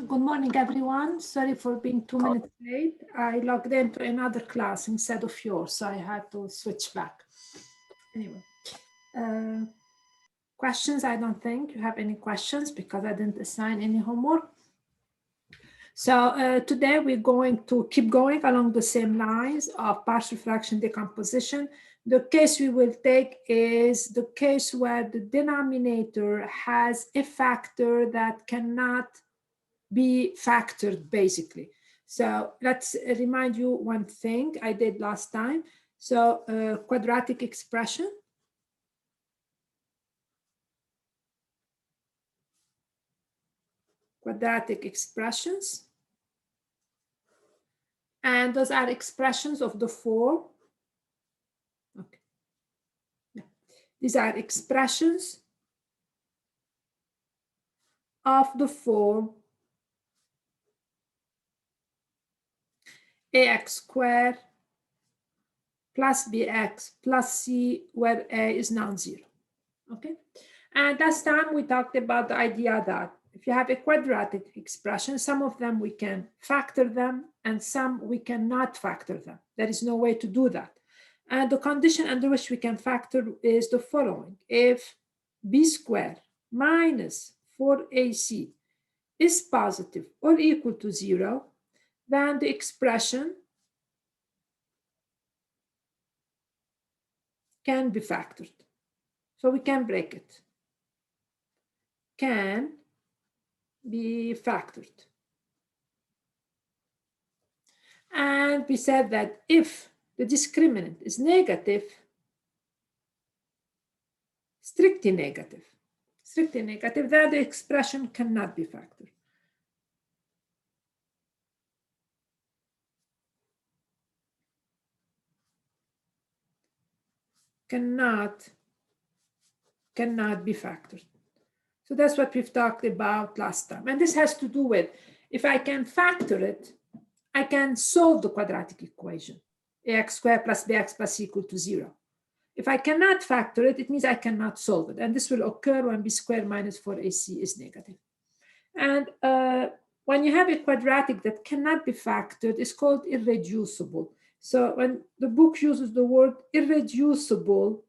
Good morning, everyone. Sorry for being 2 minutes late. I logged into another class instead of yours, so I had to switch back. Anyway, questions? I don't think you have any questions because I didn't assign any homework. So today we're going to keep going along the same lines of partial fraction decomposition. The case we will take is the case where the denominator has a factor that cannot be factored, basically. So let's remind you one thing I did last time. So quadratic expression. Quadratic expressions. And those are expressions of the form. Okay. Yeah. These are expressions of the form ax squared plus bx plus c, where a is non-zero. Okay. And last time we talked about the idea that if you have a quadratic expression, some of them we can factor them and some we cannot factor them. There is no way to do that. And the condition under which we can factor is the following. If b squared minus 4ac is positive or equal to 0, then the expression can be factored. So we can break it. Can be factored. And we said that if the discriminant is negative, strictly negative, then the expression cannot be factored. Cannot be factored. So that's what we've talked about last time. And this has to do with, if I can factor it, I can solve the quadratic equation, ax squared plus bx plus c equal to 0. If I cannot factor it, it means I cannot solve it. And this will occur when b squared minus 4ac is negative. And when you have a quadratic that cannot be factored, it's called irreducible. So when the book uses the word irreducible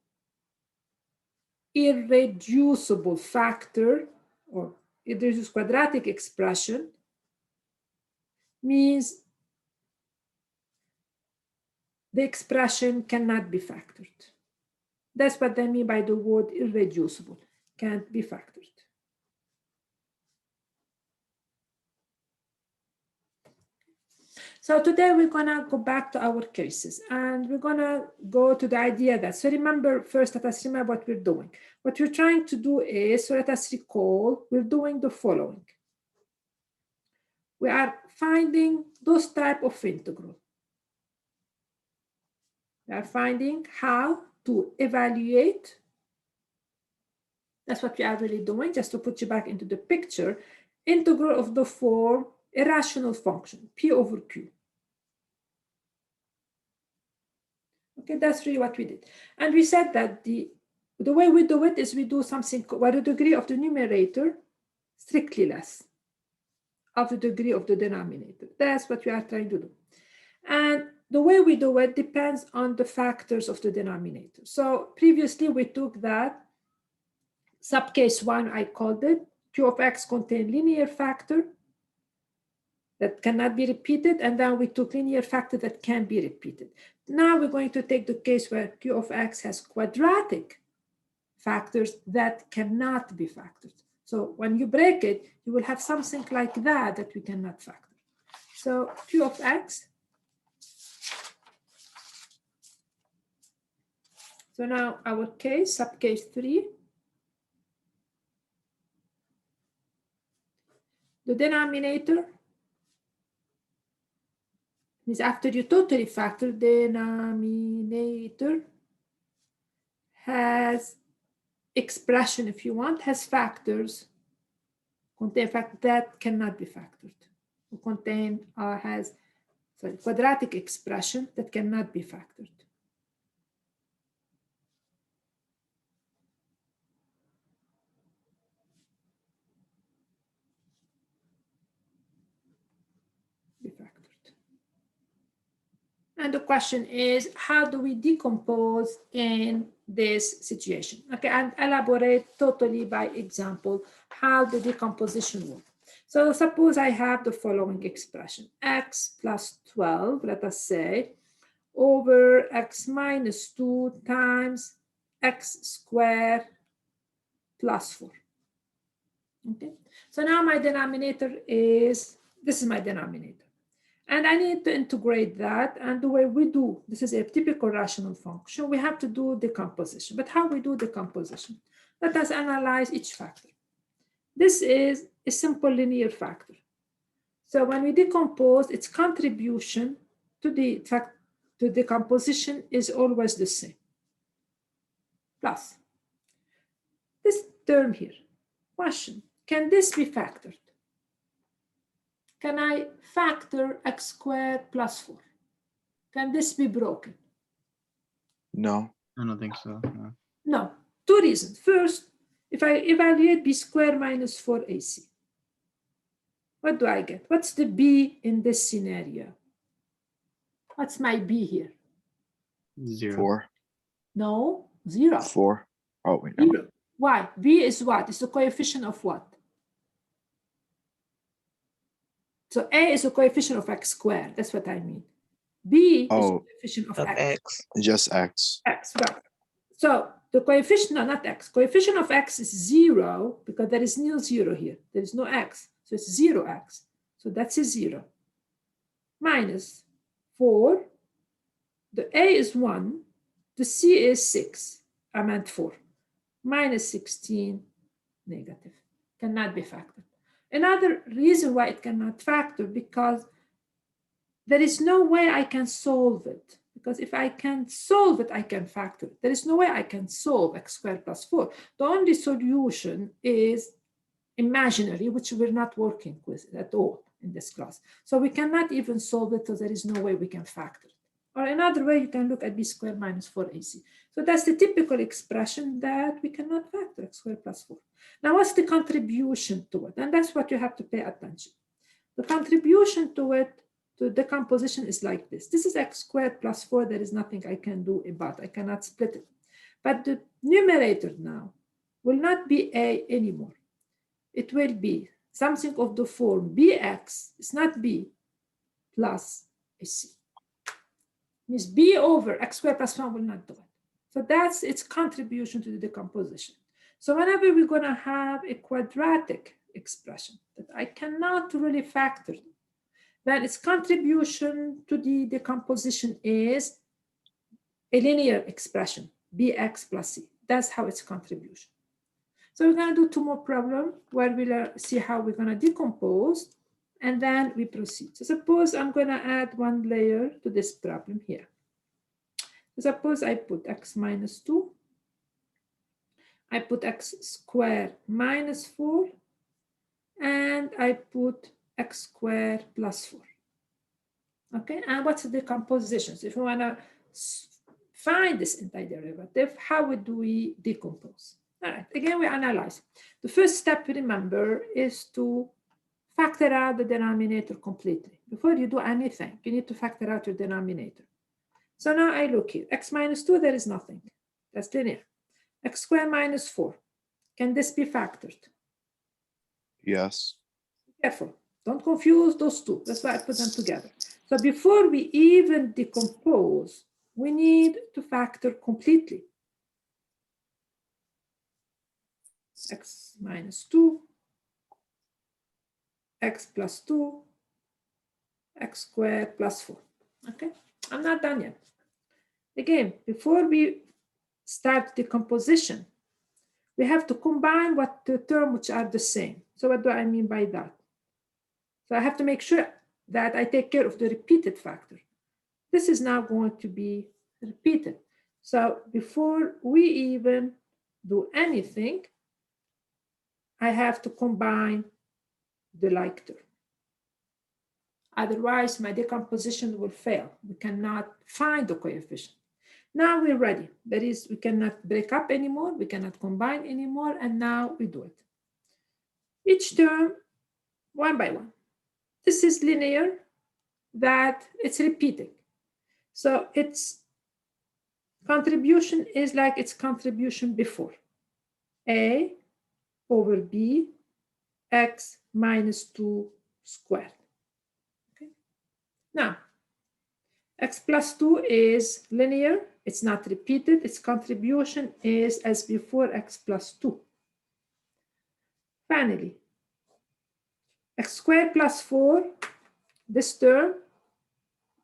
factor, or irreducible quadratic expression, means the expression cannot be factored. That's what they mean by the word irreducible, can't be factored. So today we're gonna go back to our cases and we're gonna go to the idea that, so remember, first let us remember what we're doing. What we're trying to do is, so let us recall, we're doing the following. We are finding those type of integral. We are finding how to evaluate. That's what we are really doing, just to put you back into the picture. Integral of the form a rational function, p over q. Okay, that's really what we did. And we said that the way we do it is we do something where the degree of the numerator strictly less of the degree of the denominator. That's what we are trying to do. And the way we do it depends on the factors of the denominator. So previously we took that subcase 1, I called it, q of x contain linear factor that cannot be repeated, and then we took linear factor that can be repeated. Now we're going to take the case where q of x has quadratic factors that cannot be factored. So when you break it, you will have something like that we cannot factor. So q of x. So now our case, subcase 3. The denominator means after you totally factor, denominator has expression, if you want, has factors, contain factors that cannot be factored. Contain has quadratic expression that cannot be factored. And the question is, how do we decompose in this situation? Okay, and elaborate totally by example how the decomposition works. So suppose I have the following expression, x plus 12, let us say, over x minus 2 times x squared plus 4. Okay, so now my denominator is, this is my denominator. And I need to integrate that. And the way we do, this is a typical rational function, we have to do decomposition. But how we do decomposition? Let us analyze each factor. This is a simple linear factor. So when we decompose, its contribution to the fact to decomposition is always the same. Plus this term here. Question, can this be factored? Can I factor x squared plus 4? Can this be broken? No. I don't think so. No. No. Two reasons. First, if I evaluate b squared minus 4ac, what do I get? What's the b in this scenario? What's my b here? 0. 4. No, 0. 4. Oh, wait. No. 0. Why? B is what? It's the coefficient of what? So A is a coefficient of x squared. That's what I mean. B is a coefficient of x. Just x. X, right. So the coefficient, no, not x. Coefficient of x is 0 because there is no 0 here. There is no x. So it's 0x. So that's a 0. Minus 4. The A is 1. The C is 6. I meant 4. Minus 16, negative. Cannot be factored. Another reason why it cannot factor, because there is no way I can solve it. Because if I can solve it, I can factor it. There is no way I can solve x squared plus 4. The only solution is imaginary, which we're not working with at all in this class. So we cannot even solve it, so there is no way we can factor it. Or another way, you can look at b squared minus 4ac. So that's the typical expression that we cannot factor x squared plus 4. Now, what's the contribution to it? And that's what you have to pay attention. The contribution to it, to decomposition, is like this. This is x squared plus 4. There is nothing I can do about it. I cannot split it. But the numerator now will not be a anymore. It will be something of the form bx, it's not b, plus a c. Means b over x squared plus 1 will not do it. So that's its contribution to the decomposition. So whenever we're going to have a quadratic expression that I cannot really factor, then its contribution to the decomposition is a linear expression, bx plus c. That's how its contribution. So we're going to do 2 more problems where we'll see how we're going to decompose, and then we proceed. So suppose I'm going to add 1 layer to this problem here. So suppose I put x minus 2. I put x squared minus 4. And I put x squared plus 4. Okay, and what's the decomposition? So if we want to find this antiderivative, how do we decompose? All right, again, we analyze. The first step, remember, is to factor out the denominator completely. Before you do anything, you need to factor out your denominator. So now I look here. X minus 2, there is nothing. That's linear. X squared minus 4. Can this be factored? Yes. Careful. Don't confuse those two. That's why I put them together. So before we even decompose, we need to factor completely. X minus 2, x plus 2, x squared plus 4. Okay, I'm not done yet. Again, before we start decomposition, we have to combine what the terms which are the same. So what do I mean by that? So I have to make sure that I take care of the repeated factor. This is now going to be repeated. So before we even do anything, I have to combine the like term. Otherwise, my decomposition will fail. We cannot find the coefficient. Now we're ready. That is, we cannot break up anymore. We cannot combine anymore. And now we do it. Each term, one by one. This is linear, that it's repeating. So its contribution is like its contribution before. A over B x minus 2 squared. Okay. Now, x plus 2 is linear. It's not repeated. Its contribution is as before x plus 2. Finally, x squared plus 4, this term,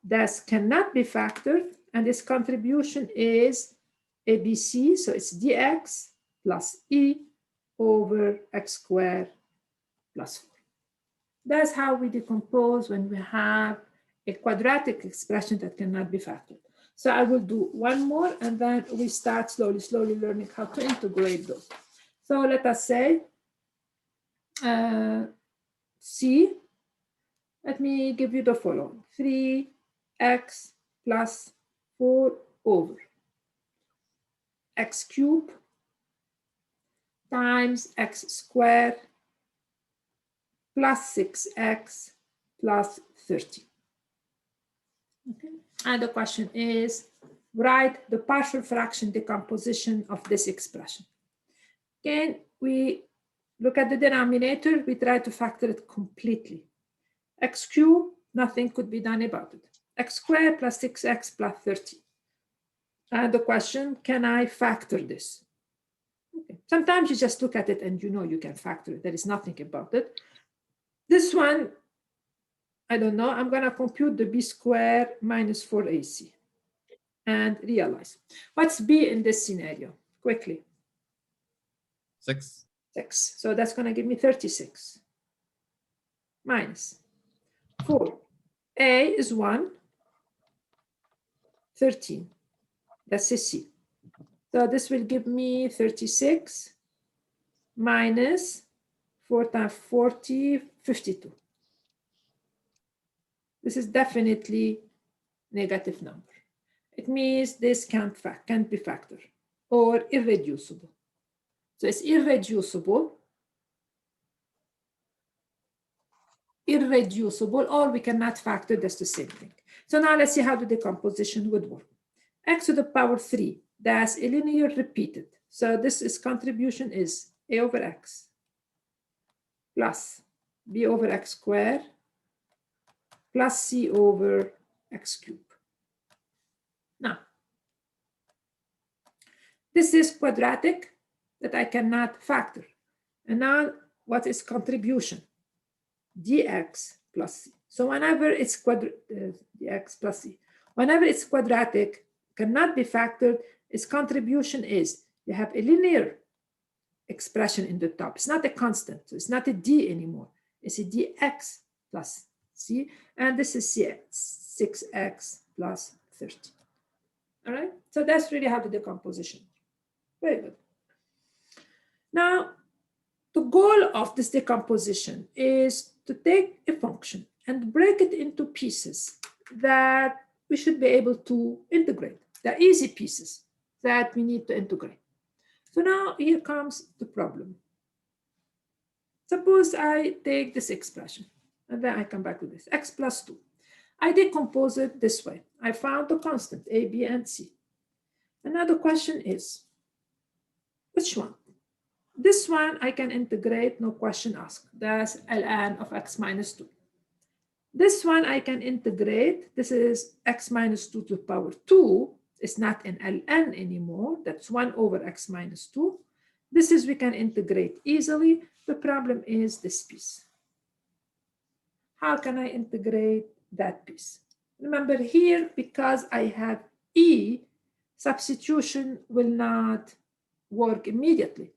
that cannot be factored, and its contribution is ABC, so it's dx plus e over x squared plus 4. That's how we decompose when we have a quadratic expression that cannot be factored. So I will do one more, and then we start slowly learning how to integrate those. So let us say C, let me give you the following: 3x plus 4 over x cubed times x squared plus 6x plus 30. Okay. And the question is, write the partial fraction decomposition of this expression. Again, we look at the denominator, we try to factor it completely. X cubed, nothing could be done about it. X squared plus 6x plus 30. And the question, can I factor this? Okay. Sometimes you just look at it and you know you can factor it. There is nothing about it. This one, I don't know. I'm going to compute the b squared minus 4ac and realize. What's b in this scenario? Quickly. 6. 6. So that's going to give me 36 minus 4. A is 1, 13. That's a C. So this will give me 36 minus 4 times 40, 52. This is definitely negative number. It means this can't be factored or irreducible. So it's irreducible, or we cannot factor. That's the same thing. So now let's see how the decomposition would work. X to the power 3, that's a linear repeated. So this is contribution is a over x plus b over x squared plus c over x cubed. Now, this is quadratic that I cannot factor. And now what is contribution? Dx plus c. So whenever it's dx plus c, whenever it's quadratic, cannot be factored, its contribution is you have a linear expression in the top. It's not a constant, so it's not a d anymore. It's a dx plus c, and this is 6x plus 30. All right, so that's really how the decomposition. Very good. Now, the goal of this decomposition is to take a function and break it into pieces that we should be able to integrate. They're easy pieces that we need to integrate. So now here comes the problem. Suppose I take this expression, and then I come back to this, x plus 2. I decompose it this way. I found the constant, a, b, and c. And now the question is, which one? This one I can integrate, no question asked. That's ln of x minus 2. This one I can integrate. This is x minus 2 to the power 2. It's not an ln anymore. That's 1 over x minus 2. This is we can integrate easily. The problem is this piece. How can I integrate that piece? Remember here, because I have e, substitution will not work immediately.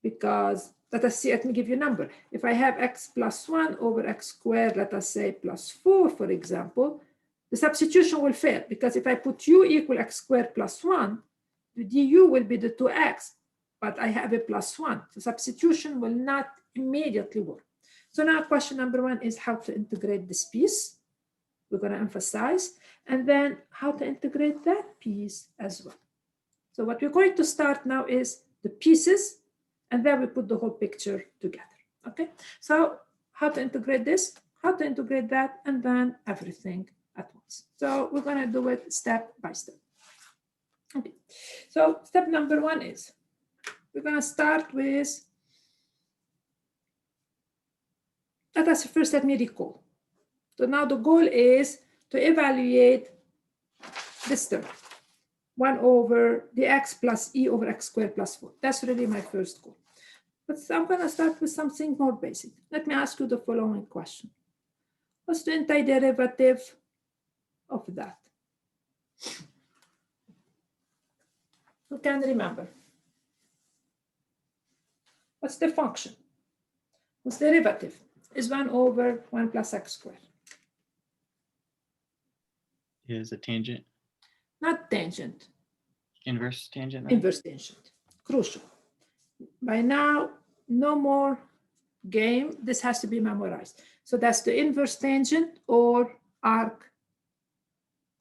Because let us see, let me give you a number. If I have x plus 1 over x squared, let us say plus 4, for example, the substitution will fail, because if I put u equal x squared plus 1, the du will be the 2x, but I have a plus 1. So substitution will not immediately work. So now question number 1 is how to integrate this piece. We're going to emphasize, and then how to integrate that piece as well. So what we're going to start now is the pieces, and then we put the whole picture together. Okay, so how to integrate this, how to integrate that, and then everything at once. So we're going to do it step by step. Okay, so step number 1 is we're going to start with, let me recall. So now the goal is to evaluate this term, 1 over dx plus e over x squared plus 4. That's really my first goal. But I'm going to start with something more basic. Let me ask you the following question. What's the antiderivative of that? Who can remember? What's the function? Whose derivative is 1 over 1 plus x squared? Is a tangent. Not tangent, Inverse tangent. then? inverse tangent. Crucial. By now, no more game. This has to be memorized. So that's the inverse tangent or arc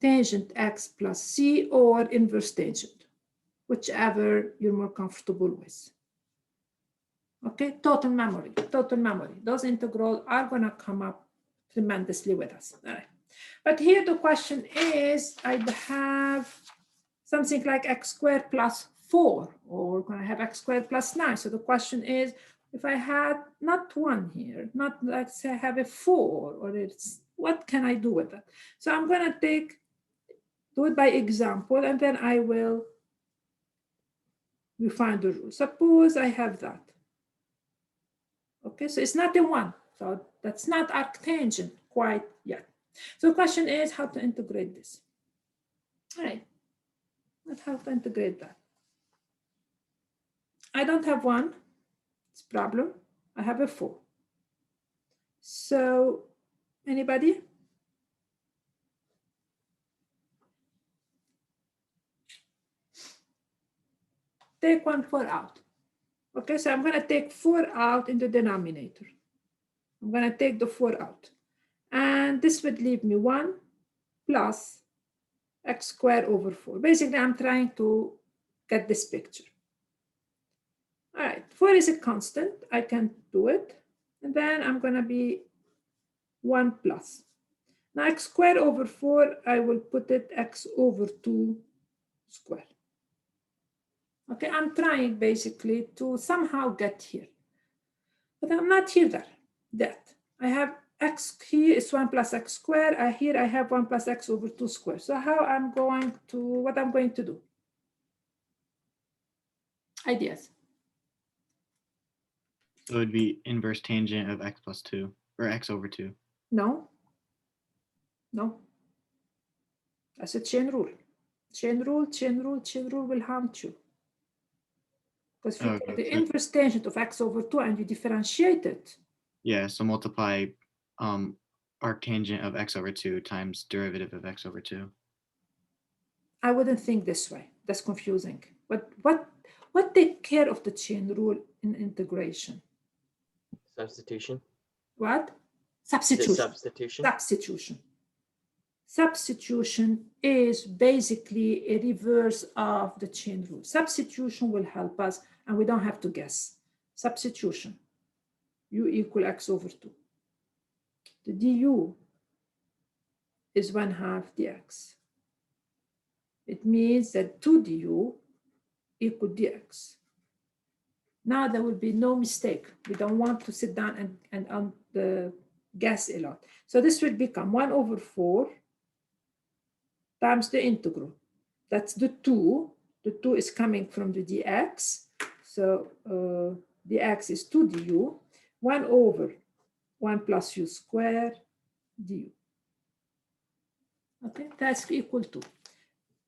tangent x plus c or inverse tangent, whichever you're more comfortable with. Okay, total memory, total memory. Those integrals are going to come up tremendously with us. All right. But here the question is, I'd have something like x squared plus 4, or we're going to have x squared plus 9. So the question is, if I had not 1 here, not like say I have a 4, or it's, what can I do with it? So I'm going to do it by example, and then I will refine the rule. Suppose I have that. Okay, so it's not a 1. So that's not arctangent quite yet. So the question is how to integrate this. All right, let's how to integrate that. I don't have 1. It's a problem. I have a 4. So anybody? Take 1 4 out. Okay, so I'm going to take 4 out in the denominator. I'm going to take the 4 out. And this would leave me 1 plus x squared over 4. Basically, I'm trying to get this picture. All right, 4 is a constant. I can do it. And then I'm going to be 1 plus. Now, x squared over 4, I will put it x over 2 squared. Okay, I'm trying basically to somehow get here. But I'm not here that. I have x here is 1 plus x squared. Here I have 1 plus x over 2 squared. So what I'm going to do? Ideas? So it would be inverse tangent of x plus 2 or x over 2. No. That's a chain rule. Chain rule will harm you. Because if you take the inverse tangent of x over 2 and you differentiate it. Yeah, so multiply arctangent of x over 2 times derivative of x over 2. I wouldn't think this way. That's confusing. But what take care of the chain rule in integration? Substitution. What? Substitution. Substitution. Substitution. Substitution is basically a reverse of the chain rule. Substitution will help us, and we don't have to guess. Substitution. U equal x over 2. The du is 1/2 dx. It means that 2 du equal dx. Now there will be no mistake. We don't want to sit down and guess a lot. So this will become 1 over 4 times the integral. That's the 2. The 2 is coming from the dx. So dx is 2 du. 1 over 1 plus u squared du. Okay, that's equal to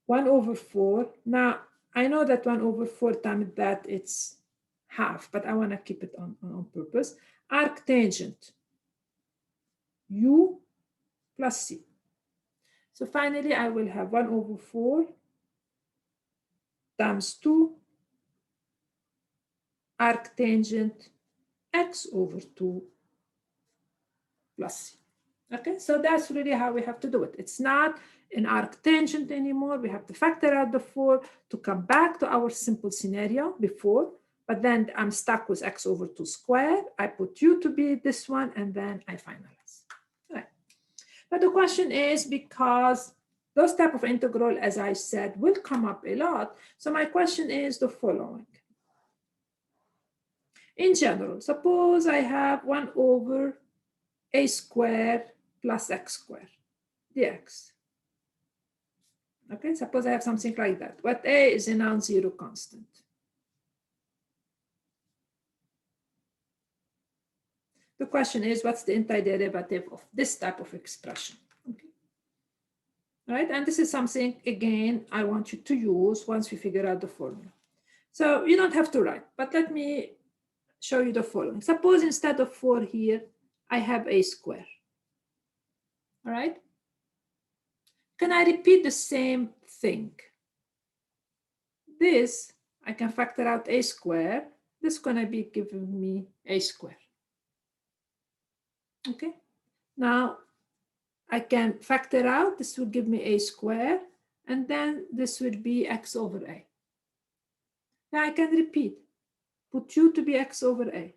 1 over 4. Now, I know that 1 over 4 times that it's half, but I want to keep it on purpose. Arctangent u plus c. So finally, I will have 1 over 4 times 2 arctangent x over 2 plus c. Okay, so that's really how we have to do it. It's not an arctangent anymore. We have to factor out the 4 to come back to our simple scenario before, but then I'm stuck with x over 2 squared. I put u to be this one, and then I finalize. All right. But the question is, because those type of integral, as I said, will come up a lot. So my question is the following. In general, suppose I have 1 over a squared plus x squared dx. Okay, suppose I have something like that. But a is a non-zero constant. The question is, what's the antiderivative of this type of expression? Okay. Right, and this is something, again, I want you to use once we figure out the formula. So you don't have to write, but let me show you the following. Suppose instead of 4 here, I have a square. All right. Can I repeat the same thing? This, I can factor out a square. This is going to be giving me a square. Okay. Now, I can factor out, this will give me a square, and then this would be x over a. Now I can repeat, put u to be x over a,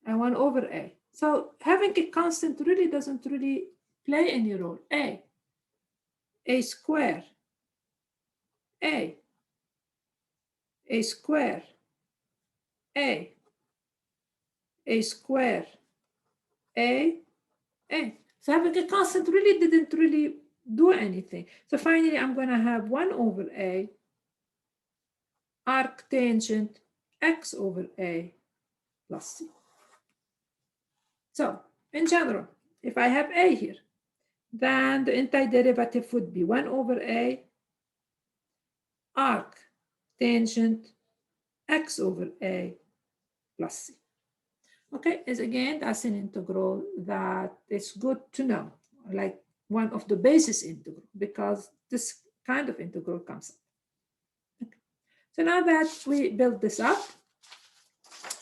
and 1 over a. So having a constant really doesn't really play any role. A square, a square, a square, a. So having a constant really didn't really do anything. So finally, I'm going to have 1 over a arctangent x over a plus c. So in general, if I have a here, then the antiderivative would be 1 over a arctangent x over a plus c. Okay, as again, that's an integral that is good to know, like one of the basis integral, because this kind of integral comes up. Okay. So now that we build this up,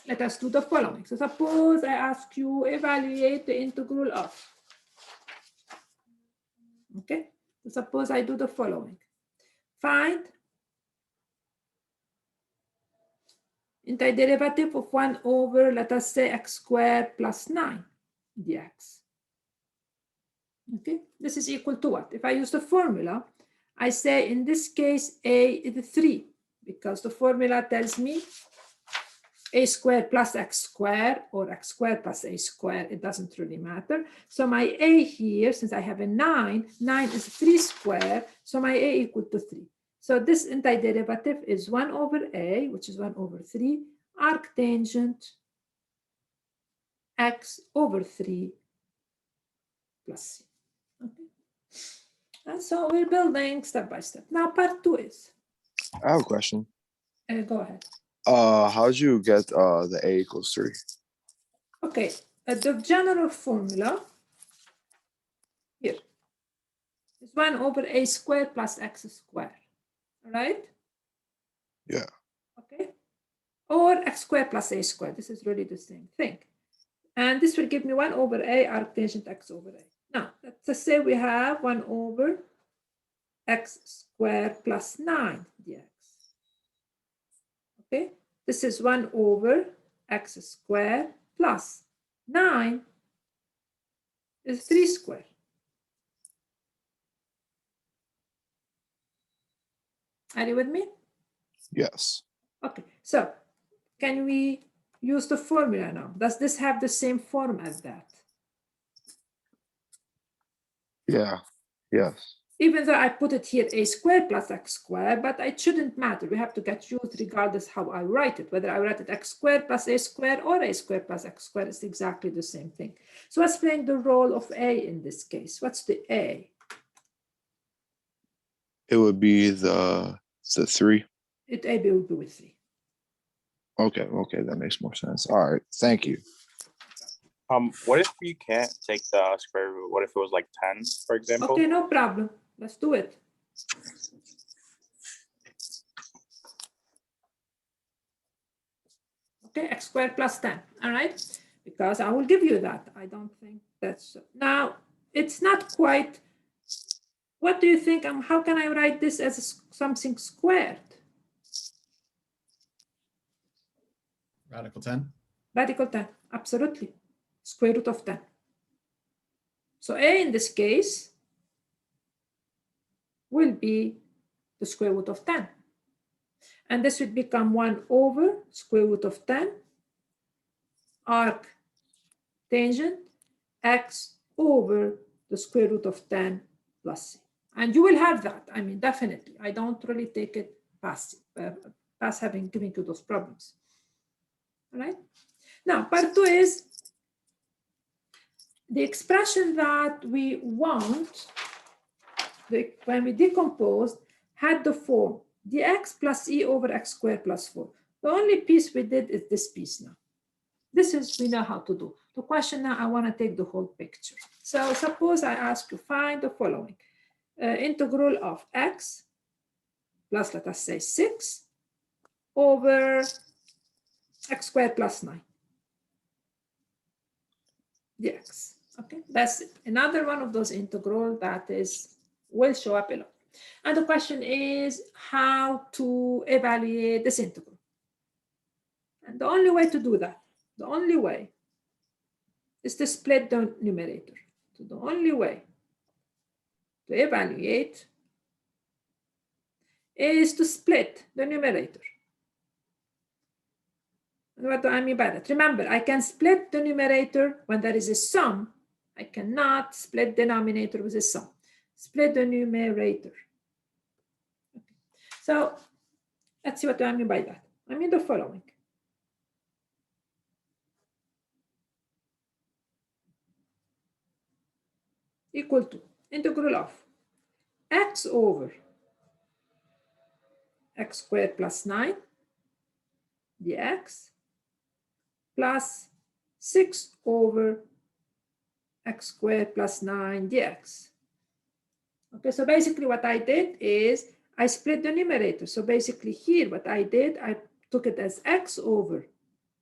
let us do the following. So suppose I ask you evaluate the integral of. Okay, so suppose I do the following. Find antiderivative of 1 over, let us say, x squared plus 9 dx. Okay, this is equal to what? If I use the formula, I say in this case a is 3, because the formula tells me a squared plus x squared or x squared plus a squared, it doesn't really matter. So my a here, since I have a 9 is 3 squared, so my a equal to 3. So this antiderivative is 1 over a, which is 1 over 3, arctangent x over 3 plus c. Okay. And so we're building step by step. Now part 2 is. I have a question. Go ahead. How'd you get the a equals 3? Okay, the general formula here is 1 over a squared plus x squared. All right? Yeah. Okay. Or x squared plus a squared. This is really the same thing. And this will give me 1 over a arctangent x over a. Now, let's say we have 1 over x squared plus 9 dx. Okay. This is 1 over x squared plus 9 is 3 squared. Are you with me? Yes. Okay, so can we use the formula now? Does this have the same form as that? Yeah. Yes. Even though I put it here a squared plus x squared, but it shouldn't matter. We have to get used regardless how I write it. Whether I write it x squared plus a squared or a squared plus x squared, it's exactly the same thing. So what's playing the role of a in this case? What's the a? It would be the 3. A will be with 3. Okay. Okay. That makes more sense. All right. Thank you. What if you can't take the square root? What if it was like 10, for example? Okay, no problem. Let's do it. Okay, x squared plus 10. All right, because I will give you that. I don't think that's now. It's not quite. What do you think? How can I write this as something squared? Radical 10. Radical 10, absolutely. Square root of 10. So a in this case will be the square root of 10. And this would become 1 over square root of 10 arc tangent x over the square root of 10 plus c. And you will have that. I mean, definitely. I don't really take it past having given you those problems. All right. Now, part 2 is the expression that we want, when we decomposed, had the form dx plus e over x squared plus 4. The only piece we did is this piece now. This is, we know how to do. The question now, I want to take the whole picture. So suppose I ask you, find the following. Integral of x plus, let us say, 6 over x squared plus 9 dx. Okay, that's it. Another one of those integral that will show up a lot. And the question is how to evaluate this integral. And the only way to do that, the only way is to split the numerator. So the only way to evaluate is to split the numerator. And what do I mean by that? Remember, I can split the numerator when there is a sum. I cannot split denominator with a sum. Split the numerator. Okay. So let's see what I mean by that. I mean the following. Equal to integral of x over x squared plus 9 dx plus 6 over x squared plus 9 dx. Okay, so basically what I did is I split the numerator. So basically here what I did, I took it as x over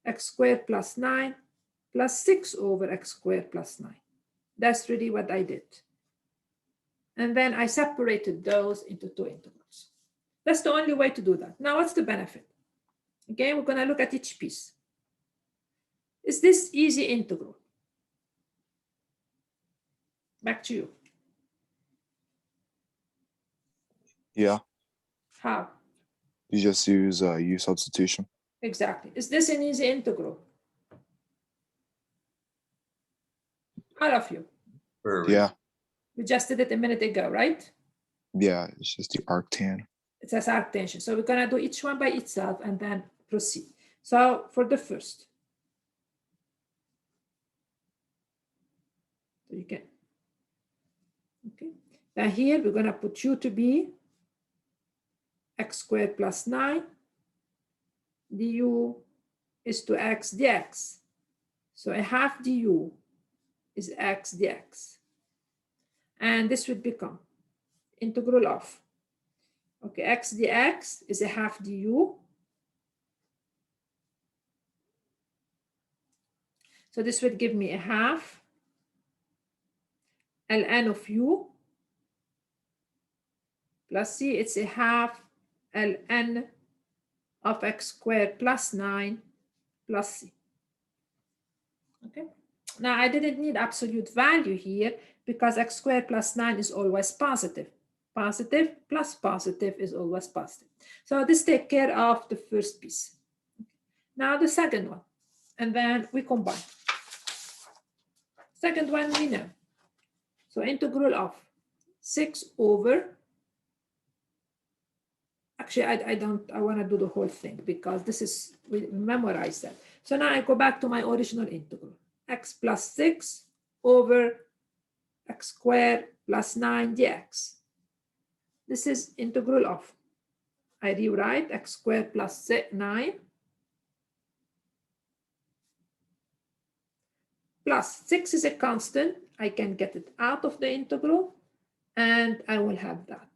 x squared plus 9 plus 6 over x squared plus 9. That's really what I did. And then I separated those into two integrals. That's the only way to do that. Now, what's the benefit? Again, we're going to look at each piece. Is this easy integral? Back to you. Yeah, How? you just use U substitution. Exactly. Is this an easy integral? All of you. Yeah, We just did it a minute ago, right? yeah, it's just the arctan. It says arctangent. So we're going to do each one by itself and then proceed. So for the first, so you can, okay. Now here we're going to put u to be x squared plus 9 du is to x dx. So a half du is x dx. And this would become integral of, okay, x dx is a half du. So this would give me a half ln of u plus c. It's a half ln of x squared plus 9 plus c. Okay. Now I didn't need absolute value here because x squared plus 9 is always positive. Positive plus positive is always positive. So this takes care of the first piece. Now the second one, and then we combine. Second one we know. So integral of 6 over, actually I want to do the whole thing because this is, we memorize that. So now I go back to my original integral, x plus 6 over x squared plus 9 dx. This is integral of, I rewrite x squared plus 9 plus 6 is a constant. I can get it out of the integral and I will have that.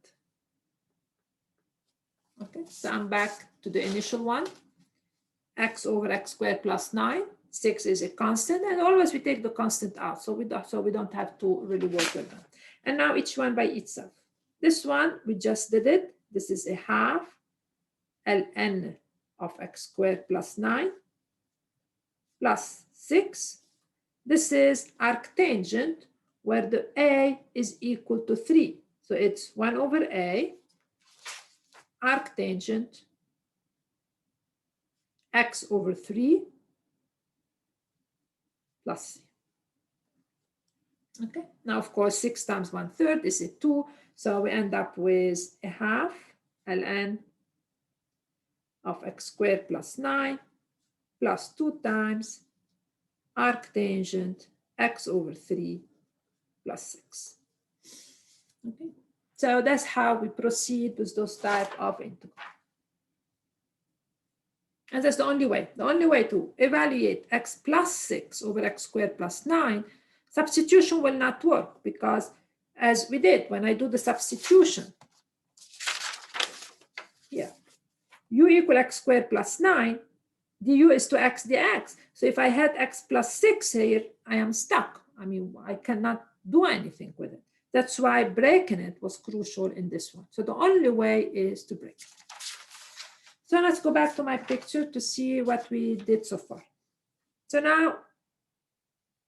Okay, so I'm back to the initial one. X over x squared plus 9. 6 is a constant, and always we take the constant out, so we don't have to really work with them. And now each one by itself. This one, we just did it. This is a half ln of x squared plus 9 plus 6. This is arctangent where the a is equal to 3. So it's 1 over a arctangent x over 3 plus c. Okay, now of course 6 times 1/3 is a 2, so we end up with a half ln of x squared plus 9 plus 2 times arctangent x over 3 plus 6. Okay, so that's how we proceed with those type of integrals. And that's the only way. The only way to evaluate x plus 6 over x squared plus 9, substitution will not work, because as we did when I do the substitution, here, u equal x squared plus 9, du is to x dx. So if I had x plus 6 here, I am stuck. I mean, I cannot do anything with it. That's why breaking it was crucial in this one. So the only way is to break it. So let's go back to my picture to see what we did so far. So now,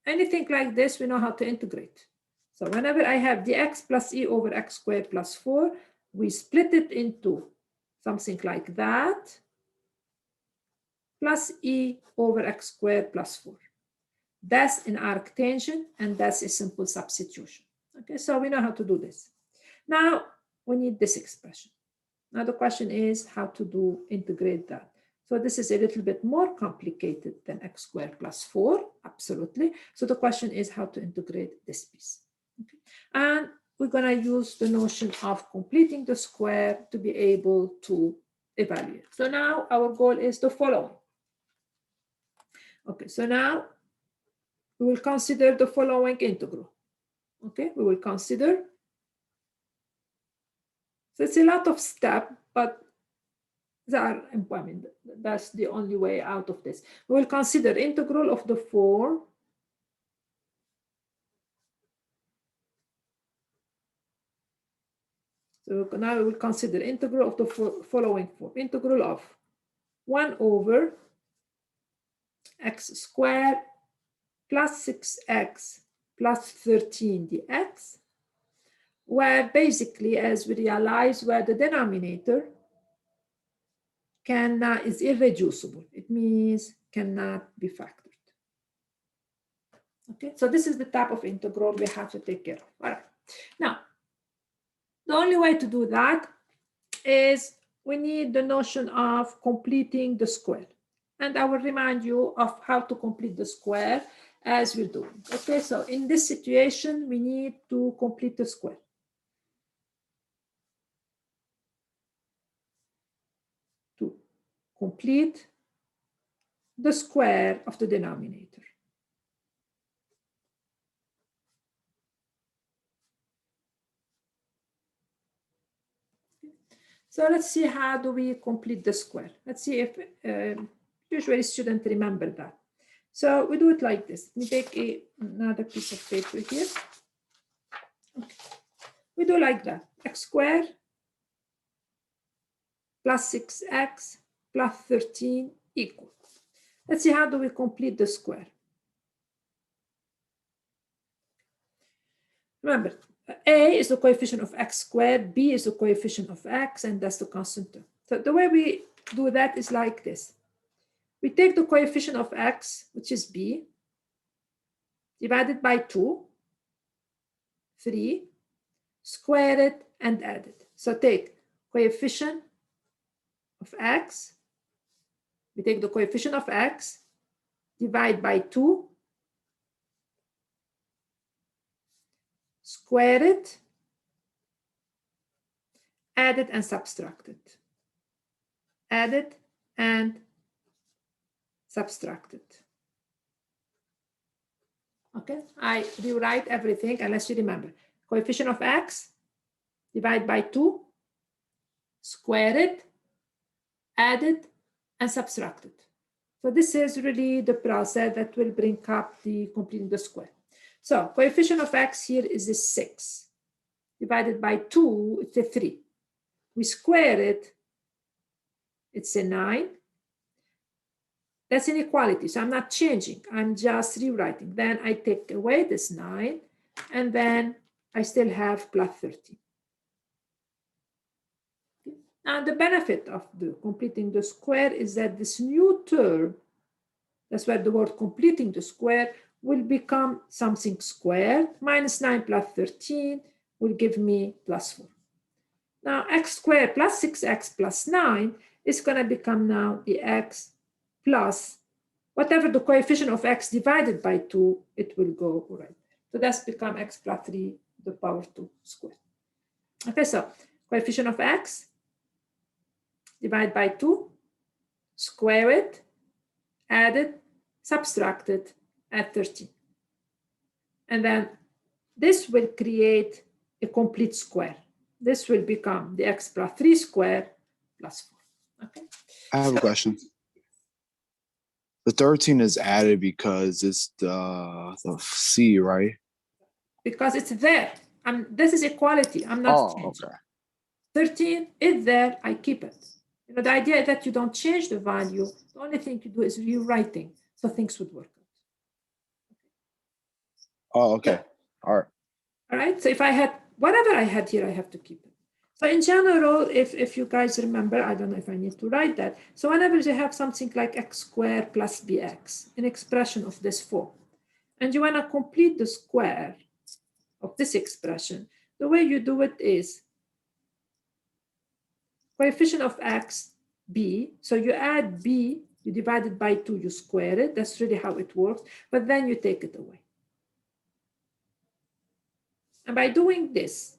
anything like this, we know how to integrate. So whenever I have dx plus e over x squared plus 4, we split it into something like that, plus e over x squared plus 4. That's an arctangent, and that's a simple substitution. Okay, so we know how to do this. Now, we need this expression. Now the question is how to integrate that. So this is a little bit more complicated than x squared plus 4, absolutely. So the question is how to integrate this piece. Okay. And we're going to use the notion of completing the square to be able to evaluate. So now our goal is the following. Okay, so now we will consider the following integral. Okay, we will consider. So it's a lot of steps, but I mean, that's the only way out of this. We will consider integral of the form so now we will consider integral of the following form. Integral of 1 over x squared plus 6x plus 13 dx, where basically, as we realize, where the denominator is irreducible. It means cannot be factored. Okay, so this is the type of integral we have to take care of. All right. Now, the only way to do that is we need the notion of completing the square. And I will remind you of how to complete the square as we're doing. Okay, so in this situation, we need to complete the square. To complete the square of the denominator. So let's see how do we complete the square. Let's see if usually students remember that. So we do it like this. We take another piece of paper here. Okay. We do like that. X squared plus 6x plus 13 equal. Let's see how do we complete the square. Remember, a is the coefficient of x squared, b is the coefficient of x, and that's the constant term. So the way we do that is like this. We take the coefficient of x, which is b, divided by 2, 3, square it, and add it. So take coefficient of x, we take the coefficient of x, divide by 2, square it, add it, and subtract it. Add it and subtract it. Okay, I rewrite everything unless you remember. Coefficient of x, divide by 2, square it, add it, and subtract it. So this is really the process that will bring up the completing the square. So coefficient of x here is a 6. Divided by 2, it's a 3. We square it, it's a 9. That's inequality, so I'm not changing. I'm just rewriting. Then I take away this 9. And then I still have plus 13. Okay. Now the benefit of completing the square is that this new term, that's where the word completing the square, will become something squared. Minus 9 plus 13 will give me plus 4. Now x squared plus 6x plus 9 is going to become now the x plus whatever the coefficient of x divided by 2, it will go right there. So that's become x plus 3 to the power 2 squared. Okay, so coefficient of x, divide by 2, square it, add it, subtract it, add 13. And then this will create a complete square. This will become the x plus 3 squared plus 4. Okay. I have a question. The 13 is added because it's the C, right? Because it's there. This is equality. I'm not changing. Okay. 13 is there. I keep it. You know, the idea is that you don't change the value. The only thing you do is rewriting, so things would work out. Oh, okay. All right. All right. So if I had whatever I had here, I have to keep it. So in general, if you guys remember, I don't know if I need to write that. So whenever you have something like x squared plus bx, an expression of this form, and you want to complete the square of this expression, the way you do it is coefficient of x, b. So you add b, you divide it by 2, you square it. That's really how it works. But then you take it away. And by doing this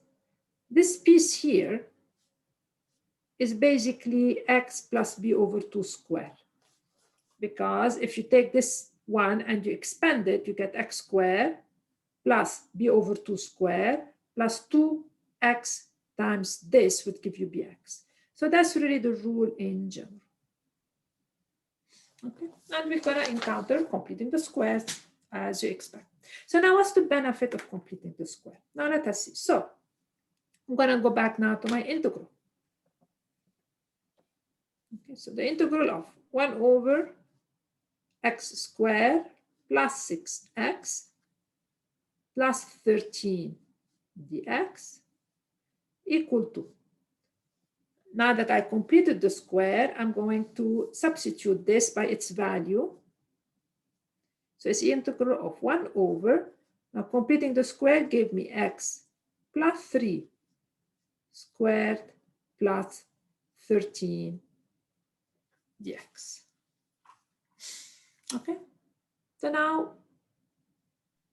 piece here is basically x plus b over 2 squared. Because if you take this one and you expand it, you get x squared plus b over 2 squared plus 2x times this would give you bx. So that's really the rule in general. Okay, and we're going to encounter completing the squares as you expect. So now what's the benefit of completing the square? Now let us see. So I'm going to go back now to my integral. Okay, so the integral of 1 over x squared plus 6x plus 13 dx equal to, now that I completed the square, I'm going to substitute this by its value. So it's the integral of 1 over, now completing the square gave me x plus 3 squared plus 13 dx. Okay, so now.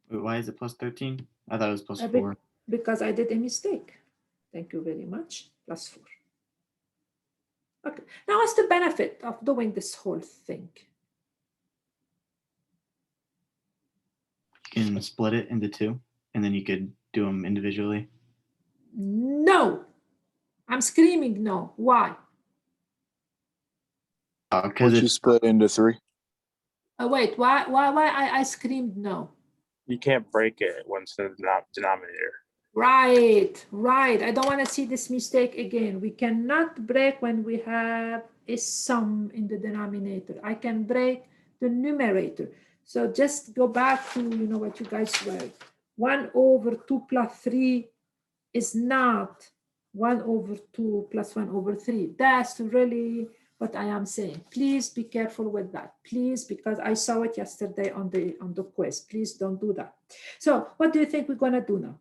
Wait, why is it plus 13? I thought it was plus 4. Because I did a mistake. Thank you very much, plus 4. Okay, now what's the benefit of doing this whole thing? You can split it into 2, and then you could do them individually. No, I'm screaming no. Why? Because Would you split into 3? Wait, why I screamed no? You can't break it when it's in the denominator. Right. I don't want to see this mistake again. We cannot break when we have a sum in the denominator. I can break the numerator. So just go back to, you know, what you guys wrote. 1 over 2 plus 3 is not 1 over 2 plus 1 over 3. That's really what I am saying. Please be careful with that. Please, because I saw it yesterday on the quiz. Please don't do that. So what do you think we're going to do now?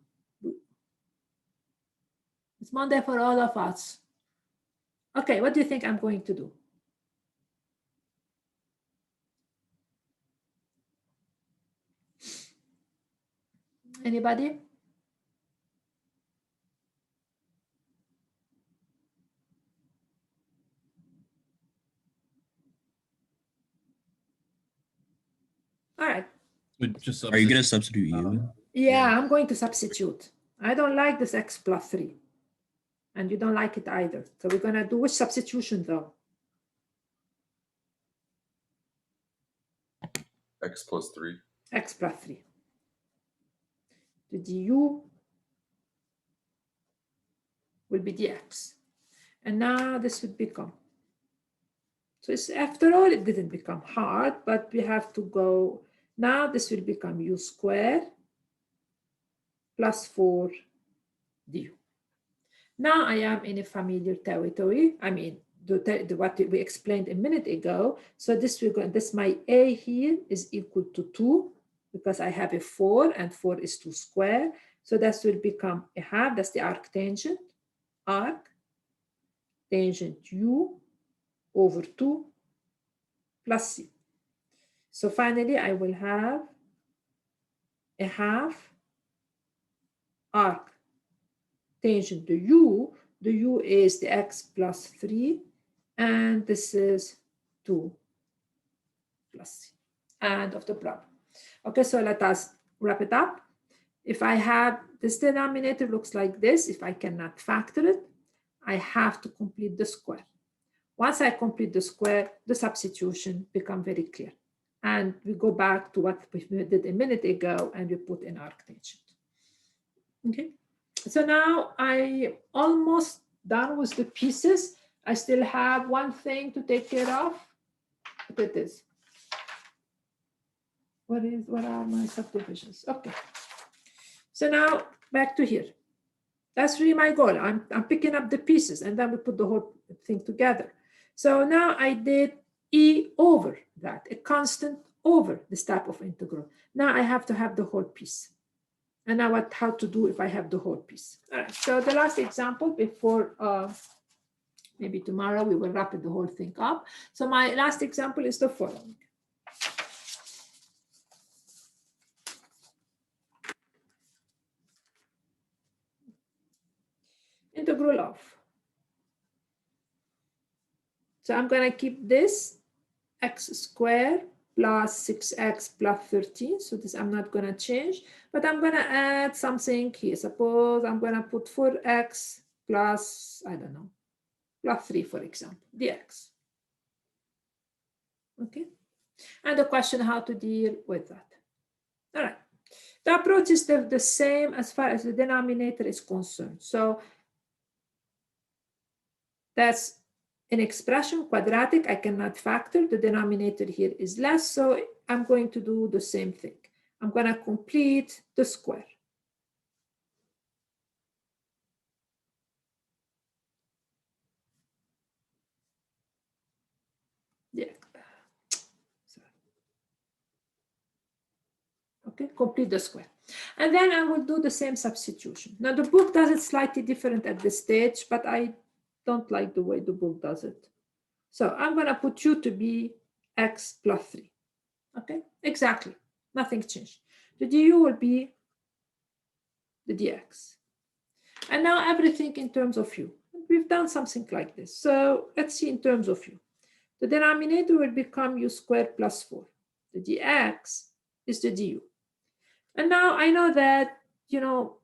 It's Monday for all of us. Okay, what do you think I'm going to do? Anybody? All right. Are you going to substitute u? Yeah, I'm going to substitute. I don't like this x plus 3. And you don't like it either. So we're going to do which substitution though? X plus 3. X plus 3. The du will be dx. And now this would become. So it's, after all, it didn't become hard, but we have to go. Now this will become u squared plus 4 du. Now I am in a familiar territory. I mean, what we explained a minute ago. So this my a here is equal to 2 because I have a 4 and 4 is 2 square. So that will become a half. That's the arctangent u over 2 plus c. So finally, I will have a half arc tangent to u. The u is the x plus 3, and this is 2 plus c. End of the problem. Okay, so let us wrap it up. If I have this denominator looks like this, if I cannot factor it, I have to complete the square. Once I complete the square, the substitution becomes very clear. And we go back to what we did a minute ago, and we put in arctangent. Okay, so now I almost done with the pieces. I still have one thing to take care of. What it is? What are my subdivisions? Okay. So now back to here. That's really my goal. I'm picking up the pieces, and then we put the whole thing together. So now I did e over that, a constant over this type of integral. Now I have to have the whole piece. And now how to do if I have the whole piece. All right, so the last example before maybe tomorrow we will wrap the whole thing up. So my last example is the following. Integral of. So I'm going to keep this x squared plus 6x plus 13. So this I'm not going to change, but I'm going to add something here. Suppose I'm going to put 4x plus, I don't know, plus 3, for example, dx. Okay. And the question how to deal with that. All right. The approach is the same as far as the denominator is concerned. So that's an expression, quadratic, I cannot factor. The denominator here is less, so I'm going to do the same thing. I'm going to complete the square. Yeah. Okay, complete the square. And then I will do the same substitution. Now the book does it slightly different at this stage, but I don't like the way the book does it. So I'm going to put u to be x plus 3. Okay, exactly. Nothing changed. The du will be the dx. And now everything in terms of u. We've done something like this. So let's see in terms of u. The denominator will become u squared plus 4. The dx is the du. And now I know that, you know,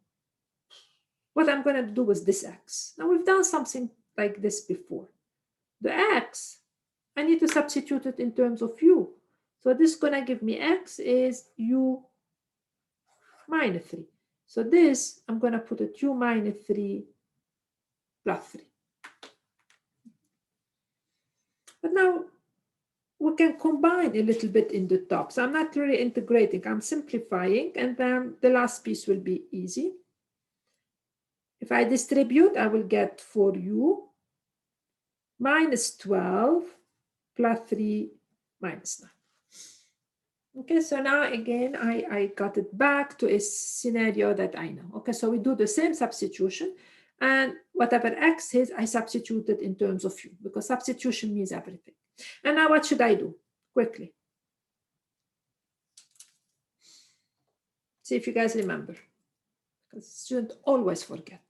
what I'm going to do with this x. Now we've done something like this before. The x, I need to substitute it in terms of u. So this is going to give me x is u minus 3. So this, I'm going to put it u minus 3 plus 3. But now we can combine a little bit in the top. So I'm not really integrating, I'm simplifying, and then the last piece will be easy. If I distribute, I will get 4u minus 12 plus 3 minus 9. Okay, so now again, I got it back to a scenario that I know. Okay, so we do the same substitution, and whatever x is, I substitute it in terms of u, because substitution means everything. And now what should I do? Quickly. See if you guys remember, because students always forget.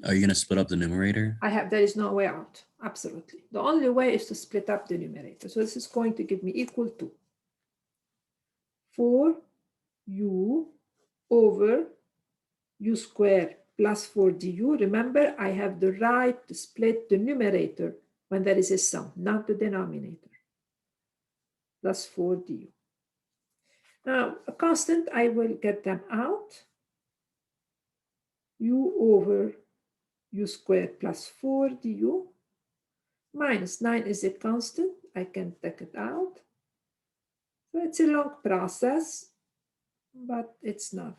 Are you going to split up the numerator? There is no way out, absolutely. The only way is to split up the numerator. So this is going to give me equal to 4u over u squared plus 4 du. Remember, I have the right to split the numerator when there is a sum, not the denominator, plus 4 du. Now, a constant, I will get them out. U over u squared plus 4 du minus 9 is a constant. I can take it out. So it's a long process, but it's not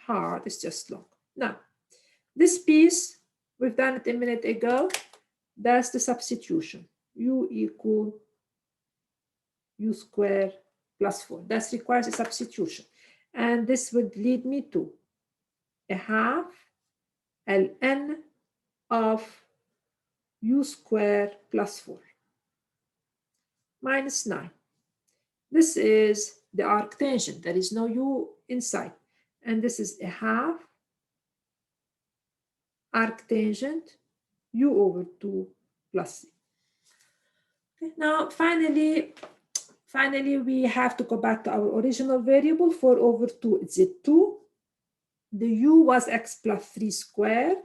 hard, it's just long. Now, this piece, we've done it a minute ago. That's the substitution. U equal U squared plus 4. That requires a substitution. And this would lead me to a half ln of U squared plus 4 minus 9. This is the arctangent. There is no U inside. And this is a half arctangent U over 2 plus C. Okay, now, finally, we have to go back to our original variable. 4 over 2, it's a 2. The U was x plus 3 squared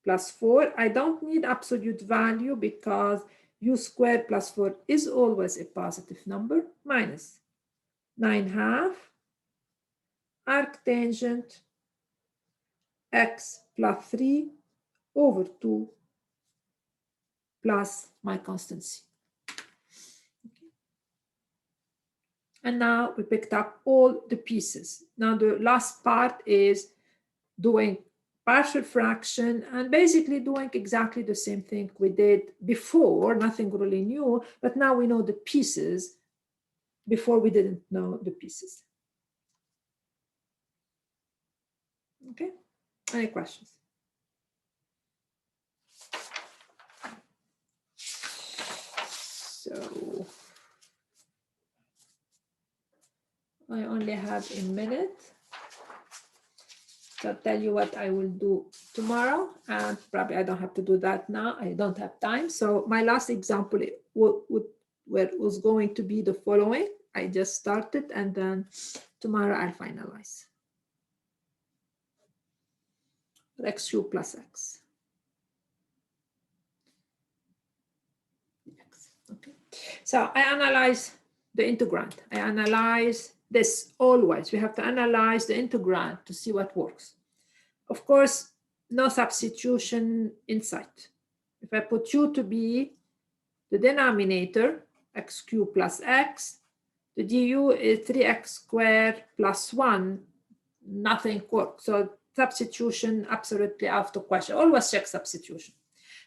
plus 4. I don't need absolute value because U squared plus 4 is always a positive number, minus 9/2 arctangent x plus 3 over 2 plus my constant C. Okay. And now we picked up all the pieces. Now the last part is doing partial fraction and basically doing exactly the same thing we did before, nothing really new, but now we know the pieces. Before we didn't know the pieces. Okay, any questions? So I only have a minute to tell you what I will do tomorrow, and probably I don't have to do that now. I don't have time. So my last example was going to be the following. I just started, and then tomorrow I'll finalize. X cubed plus x. Okay. So I analyze the integrand. I analyze this always. We have to analyze the integrand to see what works. Of course, no substitution inside. If I put u to be the denominator, x cubed plus x, the du is 3x squared plus 1, nothing works. So substitution absolutely out of question. Always check substitution.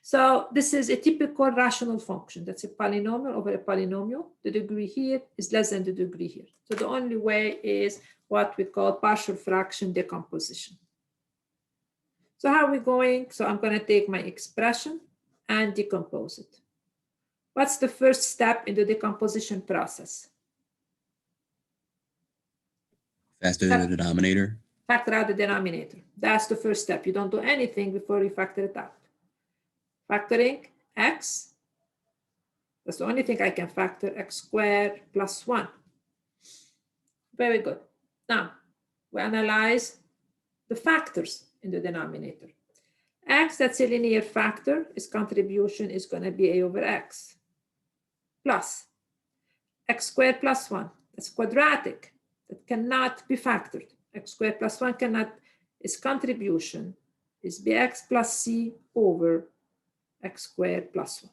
So this is a typical rational function. That's a polynomial over a polynomial. The degree here is less than the degree here. So the only way is what we call partial fraction decomposition. So how are we going? So I'm going to take my expression and decompose it. What's the first step in the decomposition process? Factor the denominator. Factor out the denominator. That's the first step. You don't do anything before you factor it out. Factoring x, that's the only thing I can factor, x squared plus 1. Very good. Now, we analyze the factors in the denominator. X, that's a linear factor, its contribution is going to be a over x, plus x squared plus 1, that's quadratic, that cannot be factored. X squared plus 1 cannot, its contribution is bx plus c over x squared plus 1.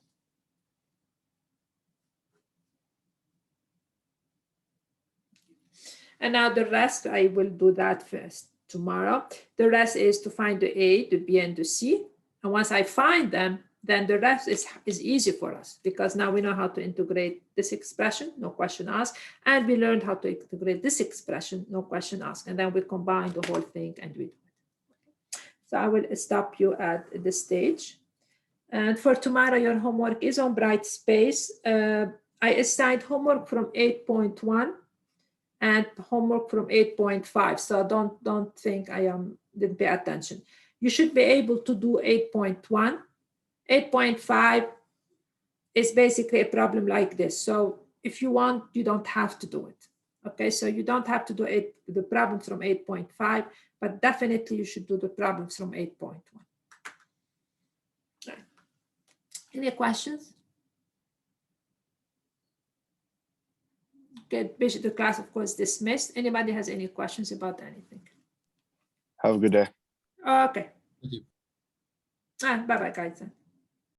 And now the rest, I will do that first tomorrow. The rest is to find the a, the b, and the c. And once I find them, then the rest is easy for us because now we know how to integrate this expression, no question asked, and we learned how to integrate this expression, no question asked, and then we combine the whole thing and we do it. So I will stop you at this stage. And for tomorrow, your homework is on Brightspace. I assigned homework from 8.1 and homework from 8.5. So don't think I didn't pay attention. You should be able to do 8.1. 8.5 is basically a problem like this. So if you want, you don't have to do it. Okay, so you don't have to do the problems from 8.5, but definitely you should do the problems from 8.1. Right. Any questions? Okay, basically the class, of course, dismissed. Anybody has any questions about anything? Have a good day. Okay. Thank you. Bye-bye, guys.